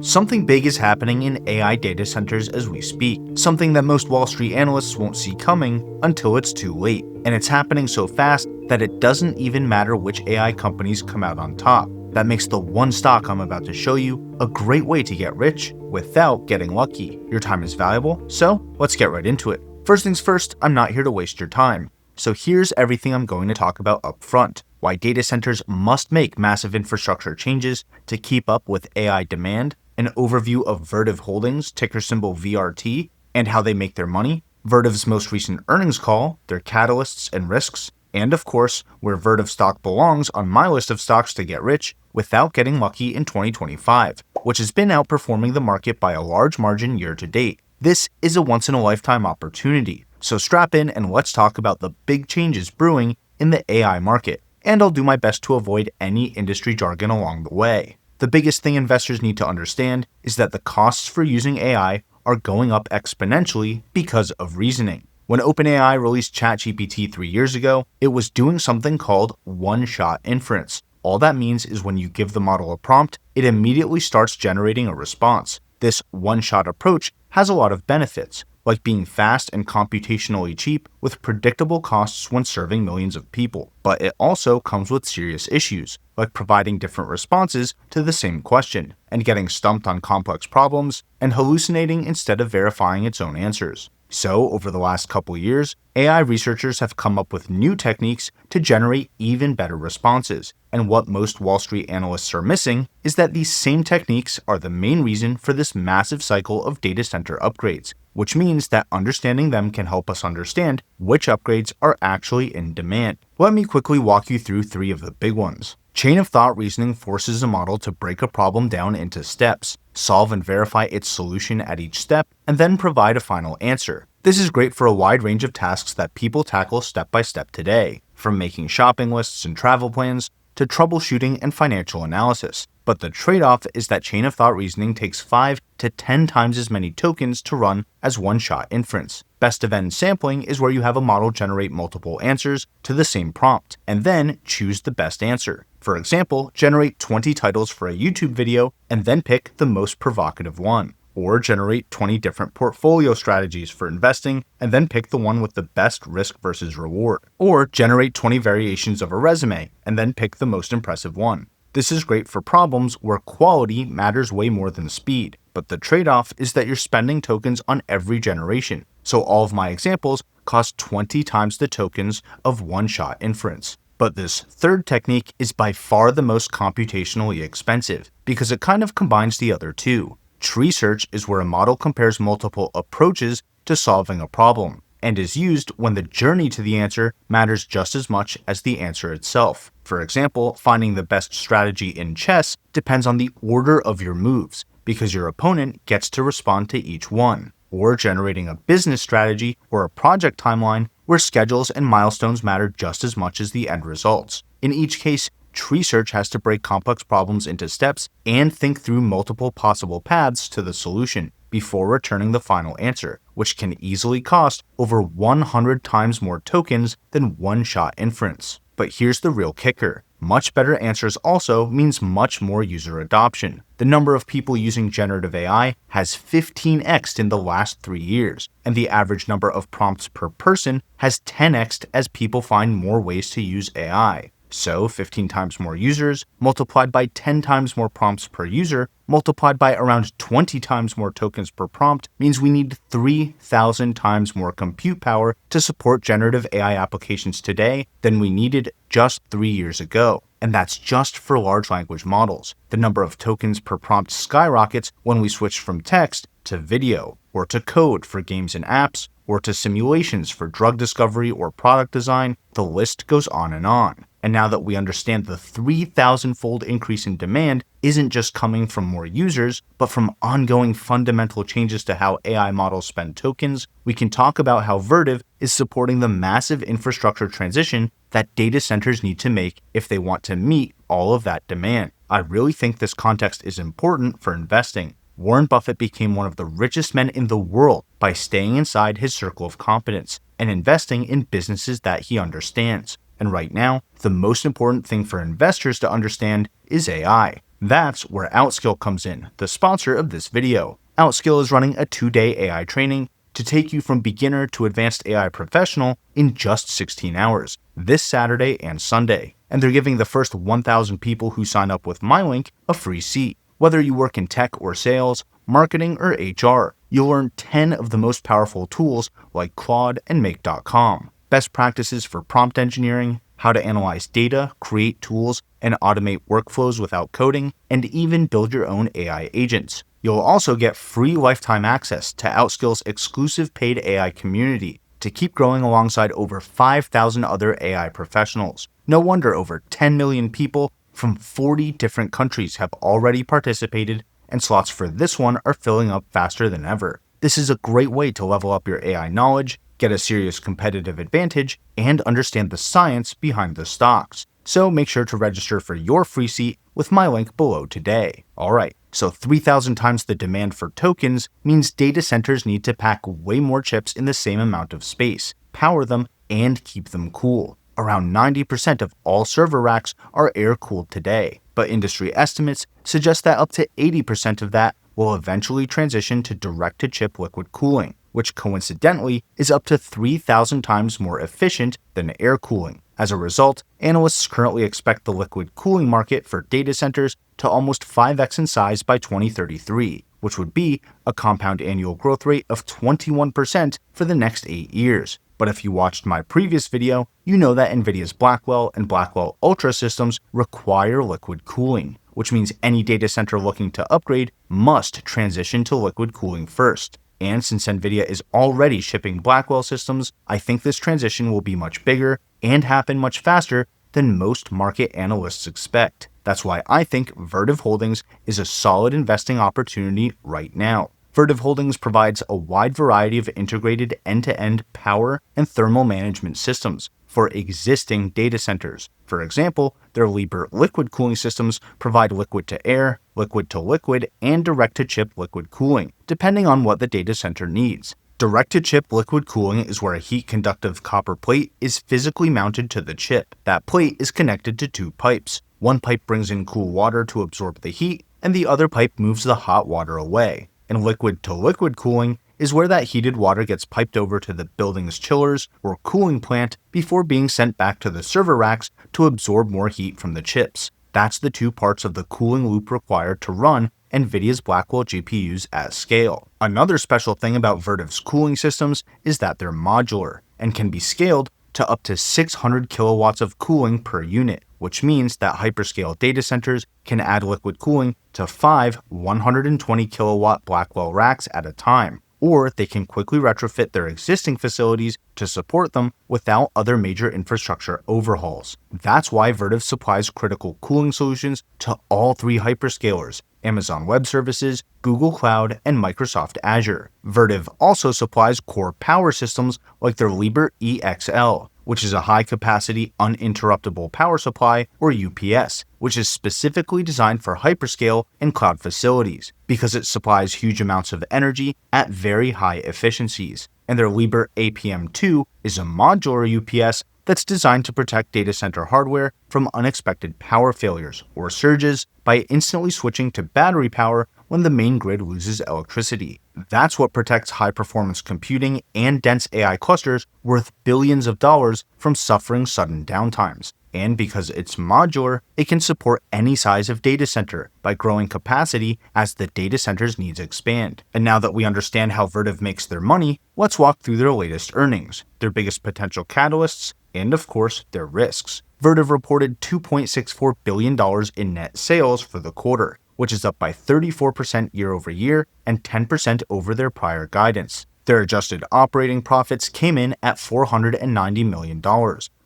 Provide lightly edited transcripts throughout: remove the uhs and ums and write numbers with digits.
Something big is happening in AI data centers as we speak, something that most Wall Street analysts won't see coming until it's too late. And it's happening so fast that it doesn't even matter which AI companies come out on top. That makes the one stock I'm about to show you a great way to get rich without getting lucky. Your time is valuable, so let's get right into it. First things first, I'm not here to waste your time. So here's everything I'm going to talk about up front. Why data centers must make massive infrastructure changes to keep up with AI demand, an overview of Vertiv Holdings, ticker symbol VRT, and how they make their money, Vertiv's most recent earnings call, their catalysts and risks, and of course, where Vertiv stock belongs on my list of stocks to get rich without getting lucky in 2025, which has been outperforming the market by a large margin year to date. This is a once-in-a-lifetime opportunity, so strap in and let's talk about the big changes brewing in the AI market, and I'll do my best to avoid any industry jargon along the way. The biggest thing investors need to understand is that the costs for using AI are going up exponentially because of reasoning. When OpenAI released ChatGPT 3 years ago, it was doing something called one-shot inference. All that means is when you give the model a prompt, it immediately starts generating a response. This one-shot approach has a lot of benefits, like being fast and computationally cheap with predictable costs when serving millions of people. But it also comes with serious issues, like providing different responses to the same question, and getting stumped on complex problems, and hallucinating instead of verifying its own answers. So, over the last couple years, AI researchers have come up with new techniques to generate even better responses. And what most Wall Street analysts are missing is that these same techniques are the main reason for this massive cycle of data center upgrades, which means that understanding them can help us understand which upgrades are actually in demand. Let me quickly walk you through 3 of the big ones. Chain of thought reasoning forces a model to break a problem down into steps, solve and verify its solution at each step, and then provide a final answer. This is great for a wide range of tasks that people tackle step by step today, from making shopping lists and travel plans to troubleshooting and financial analysis. But the trade-off is that chain of thought reasoning takes 5 to 10 times as many tokens to run as one-shot inference. Best of N sampling is where you have a model generate multiple answers to the same prompt, and then choose the best answer. For example, generate 20 titles for a YouTube video and then pick the most provocative one. Or generate 20 different portfolio strategies for investing and then pick the one with the best risk versus reward. Or generate 20 variations of a resume and then pick the most impressive one. This is great for problems where quality matters way more than speed, but the trade-off is that you're spending tokens on every generation. So all of my examples cost 20 times the tokens of one-shot inference. But this third technique is by far the most computationally expensive because it kind of combines the other two. Tree search is where a model compares multiple approaches to solving a problem, and is used when the journey to the answer matters just as much as the answer itself. For example, finding the best strategy in chess depends on the order of your moves, because your opponent gets to respond to each one. Or generating a business strategy or a project timeline where schedules and milestones matter just as much as the end results. In each case, tree search has to break complex problems into steps and think through multiple possible paths to the solution before returning the final answer, which can easily cost over 100 times more tokens than one-shot inference. But here's the real kicker. Much better answers also means much more user adoption. The number of people using generative AI has 15x'd in the last 3 years, and the average number of prompts per person has 10x'd as people find more ways to use AI. So 15 times more users, multiplied by 10 times more prompts per user, multiplied by around 20 times more tokens per prompt, means we need 3,000 times more compute power to support generative AI applications today than we needed just 3 years ago. And that's just for large language models. The number of tokens per prompt skyrockets when we switch from text to video, or to code for games and apps, or to simulations for drug discovery or product design. The list goes on and on. And now that we understand the 3,000-fold increase in demand isn't just coming from more users, but from ongoing fundamental changes to how AI models spend tokens, we can talk about how Vertiv is supporting the massive infrastructure transition that data centers need to make if they want to meet all of that demand. I really think this context is important for investing. Warren Buffett became one of the richest men in the world by staying inside his circle of competence and investing in businesses that he understands. And right now, the most important thing for investors to understand is AI. That's where Outskill comes in, the sponsor of this video. Outskill is running a 2-day AI training to take you from beginner to advanced AI professional in just 16 hours, this Saturday and Sunday. And they're giving the first 1,000 people who sign up with my link a free seat. Whether you work in tech or sales, marketing, or HR, you'll learn 10 of the most powerful tools like Claude and Make.com, best practices for prompt engineering, how to analyze data, create tools, and automate workflows without coding, and even build your own AI agents. You'll also get free lifetime access to Outskill's exclusive paid AI community to keep growing alongside over 5,000 other AI professionals. No wonder over 10 million people from 40 different countries have already participated, and slots for this one are filling up faster than ever. This is a great way to level up your AI knowledge, get a serious competitive advantage, and understand the science behind the stocks. So make sure to register for your free seat with my link below today. Alright, so 3,000 times the demand for tokens means data centers need to pack way more chips in the same amount of space, power them, and keep them cool. Around 90% of all server racks are air-cooled today, but industry estimates suggest that up to 80% of that will eventually transition to direct-to-chip liquid cooling, which coincidentally is up to 3,000 times more efficient than air cooling. As a result, analysts currently expect the liquid cooling market for data centers to almost 5x in size by 2033, which would be a compound annual growth rate of 21% for the next 8 years. But if you watched my previous video, you know that NVIDIA's Blackwell and Blackwell Ultra systems require liquid cooling, which means any data center looking to upgrade must transition to liquid cooling first. And since NVIDIA is already shipping Blackwell systems, I think this transition will be much bigger and happen much faster than most market analysts expect. That's why I think Vertiv Holdings is a solid investing opportunity right now. Vertiv Holdings provides a wide variety of integrated end-to-end power and thermal management systems for existing data centers. For example, their Liebherr liquid cooling systems provide liquid to air, liquid to liquid, and direct-to-chip liquid cooling, depending on what the data center needs. Direct-to-chip liquid cooling is where a heat-conductive copper plate is physically mounted to the chip. That plate is connected to 2 pipes. One pipe brings in cool water to absorb the heat, and the other pipe moves the hot water away. And liquid-to-liquid cooling is where that heated water gets piped over to the building's chillers or cooling plant before being sent back to the server racks to absorb more heat from the chips. That's the 2 parts of the cooling loop required to run NVIDIA's Blackwell GPUs at scale. Another special thing about Vertiv's cooling systems is that they're modular and can be scaled to up to 600 kilowatts of cooling per unit, which means that hyperscale data centers can add liquid cooling to 5 120 kilowatt Blackwell racks at a time, or they can quickly retrofit their existing facilities to support them without other major infrastructure overhauls. That's why Vertiv supplies critical cooling solutions to all 3 hyperscalers: Amazon Web Services, Google Cloud, and Microsoft Azure. Vertiv also supplies core power systems like their Liebherr EXL, which is a high-capacity uninterruptible power supply, or UPS, which is specifically designed for hyperscale and cloud facilities because it supplies huge amounts of energy at very high efficiencies. And their Liebherr APM2 is a modular UPS that's designed to protect data center hardware from unexpected power failures or surges by instantly switching to battery power when the main grid loses electricity. That's what protects high-performance computing and dense AI clusters worth billions of dollars from suffering sudden downtimes. And because it's modular, it can support any size of data center by growing capacity as the data center's needs expand. And now that we understand how Vertiv makes their money, let's walk through their latest earnings, their biggest potential catalysts, and of course, their risks. Vertiv reported $2.64 billion in net sales for the quarter, which is up by 34% year over year and 10% over their prior guidance. Their adjusted operating profits came in at $490 million,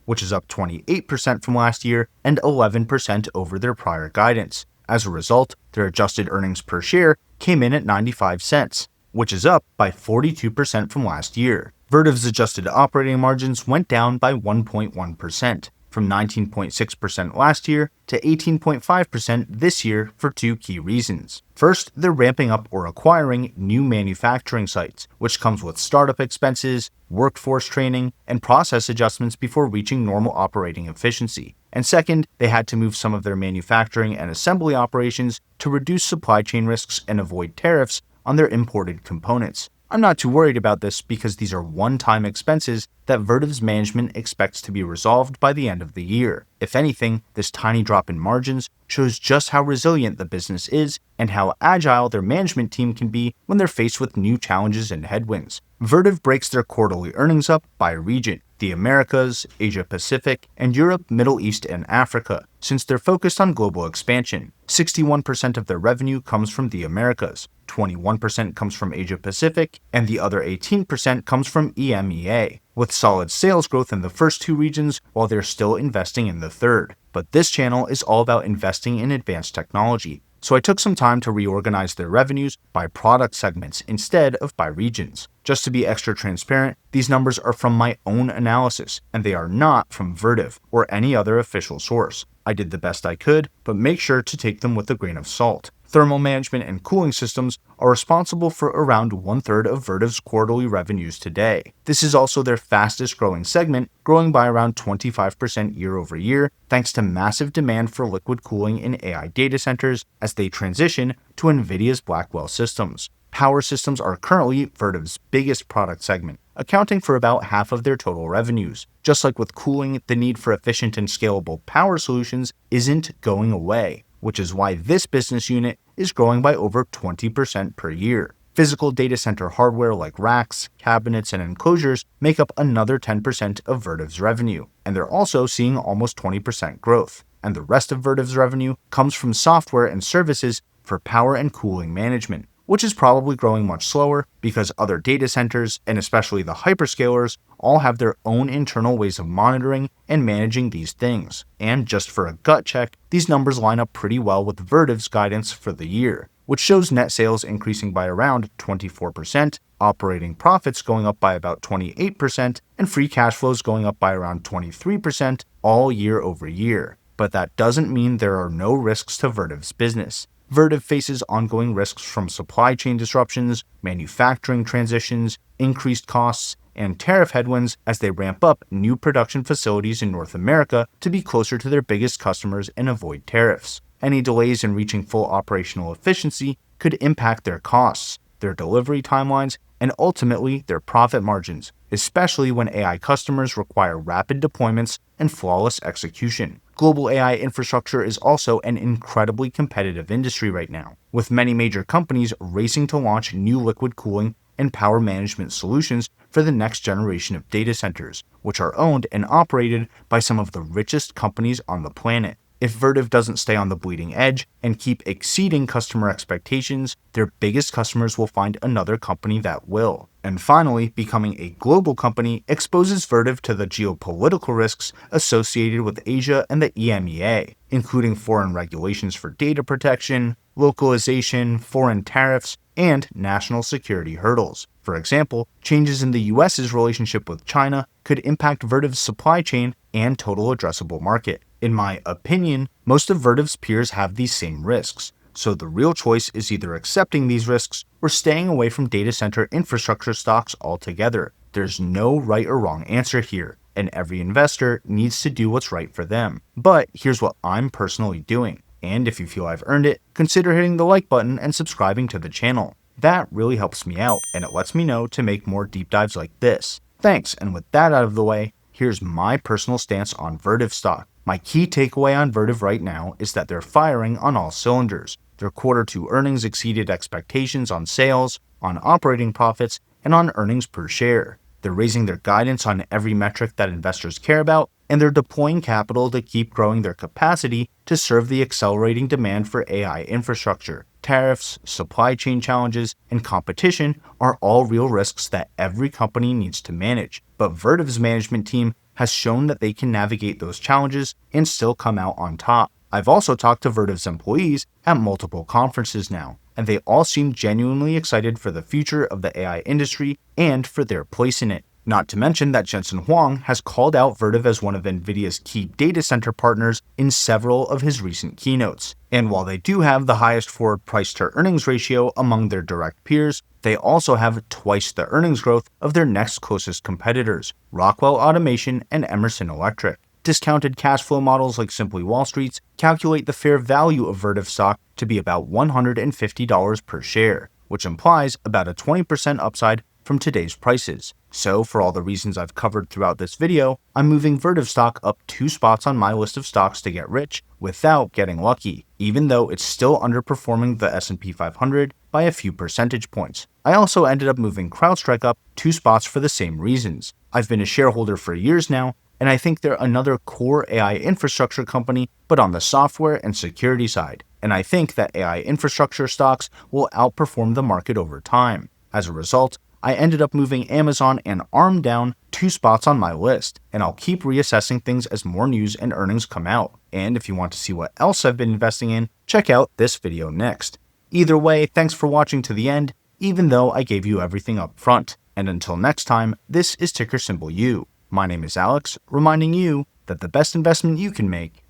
which is up 28% from last year and 11% over their prior guidance. As a result, their adjusted earnings per share came in at 95 cents, which is up by 42% from last year. Vertiv's adjusted operating margins went down by 1.1%, from 19.6% last year to 18.5% this year for two key reasons. First, they're ramping up or acquiring new manufacturing sites, which comes with startup expenses, workforce training, and process adjustments before reaching normal operating efficiency. And second, they had to move some of their manufacturing and assembly operations to reduce supply chain risks and avoid tariffs on their imported components. I'm not too worried about this because these are one-time expenses that Vertiv's management expects to be resolved by the end of the year. If anything, this tiny drop in margins shows just how resilient the business is and how agile their management team can be when they're faced with new challenges and headwinds. Vertiv breaks their quarterly earnings up by region: the Americas, Asia Pacific, and Europe, Middle East, and Africa, since they're focused on global expansion. 61% of their revenue comes from the Americas, 21% comes from Asia Pacific, and the other 18% comes from EMEA, with solid sales growth in the first two regions while they're still investing in the third. But this channel is all about investing in advanced technology, so I took some time to reorganize their revenues by product segments instead of by regions. Just to be extra transparent, these numbers are from my own analysis, and they are not from Vertiv or any other official source. I did the best I could, but make sure to take them with a grain of salt. Thermal management and cooling systems are responsible for around 1/3 of Vertiv's quarterly revenues today. This is also their fastest growing segment, growing by around 25% year over year, thanks to massive demand for liquid cooling in AI data centers as they transition to NVIDIA's Blackwell systems. Power systems are currently Vertiv's biggest product segment, accounting for about half of their total revenues. Just like with cooling, the need for efficient and scalable power solutions isn't going away, which is why this business unit is growing by over 20% per year. Physical data center hardware like racks, cabinets, and enclosures make up another 10% of Vertiv's revenue, and they're also seeing almost 20% growth. And the rest of Vertiv's revenue comes from software and services for power and cooling management, which is probably growing much slower because other data centers, and especially the hyperscalers, all have their own internal ways of monitoring and managing these things. And just for a gut check, these numbers line up pretty well with Vertiv's guidance for the year, which shows net sales increasing by around 24%, operating profits going up by about 28%, and free cash flows going up by around 23% all year over year. But that doesn't mean there are no risks to Vertiv's business. Vertiv faces ongoing risks from supply chain disruptions, manufacturing transitions, increased costs, and tariff headwinds as they ramp up new production facilities in North America to be closer to their biggest customers and avoid tariffs. Any delays in reaching full operational efficiency could impact their costs, their delivery timelines, and ultimately their profit margins, especially when AI customers require rapid deployments and flawless execution. Global AI infrastructure is also an incredibly competitive industry right now, with many major companies racing to launch new liquid cooling and power management solutions for the next generation of data centers, which are owned and operated by some of the richest companies on the planet. If Vertiv doesn't stay on the bleeding edge and keep exceeding customer expectations, their biggest customers will find another company that will. And finally, becoming a global company exposes Vertiv to the geopolitical risks associated with Asia and the EMEA, including foreign regulations for data protection, localization, foreign tariffs, and national security hurdles. For example, changes in the US's relationship with China could impact Vertiv's supply chain and total addressable market. In my opinion, most of Vertiv's peers have these same risks, so the real choice is either accepting these risks or staying away from data center infrastructure stocks altogether. There's no right or wrong answer here, and every investor needs to do what's right for them. But here's what I'm personally doing, and if you feel I've earned it, consider hitting the like button and subscribing to the channel. That really helps me out, and it lets me know to make more deep dives like this. Thanks, and with that out of the way, here's my personal stance on Vertiv stock. My key takeaway on Vertiv right now is that they're firing on all cylinders. Their Q2 earnings exceeded expectations on sales, on operating profits, and on earnings per share. They're raising their guidance on every metric that investors care about, and they're deploying capital to keep growing their capacity to serve the accelerating demand for AI infrastructure. Tariffs, supply chain challenges, and competition are all real risks that every company needs to manage, but Vertiv's management team has shown that they can navigate those challenges and still come out on top. I've also talked to Vertiv's employees at multiple conferences now, and they all seem genuinely excited for the future of the AI industry and for their place in it. Not to mention that Jensen Huang has called out Vertiv as one of nvidia's key data center partners in several of his recent keynotes. And while they do have the highest forward price-to-earnings ratio among their direct peers, they also have twice the earnings growth of their next closest competitors, Rockwell Automation and Emerson Electric. Discounted cash flow models like Simply Wall Street's calculate the fair value of Vertiv stock to be about $150 per share, which implies about a 20% upside from today's prices. So for all the reasons I've covered throughout this video, I'm moving Vertiv stock up 2 spots on my list of stocks to get rich without getting lucky, even though it's still underperforming the S&P 500 by a few percentage points. I also ended up moving CrowdStrike up 2 spots for the same reasons. I've been a shareholder for years now, and I think they're another core AI infrastructure company, but on the software and security side. And I think that AI infrastructure stocks will outperform the market over time. As a result, I ended up moving Amazon and ARM down 2 spots on my list, and I'll keep reassessing things as more news and earnings come out. And if you want to see what else I've been investing in, check out this video next. Either way, thanks for watching to the end, even though I gave you everything up front. And until next time, this is ticker symbol U. My name is Alex, reminding you that the best investment you can make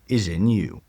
is in you.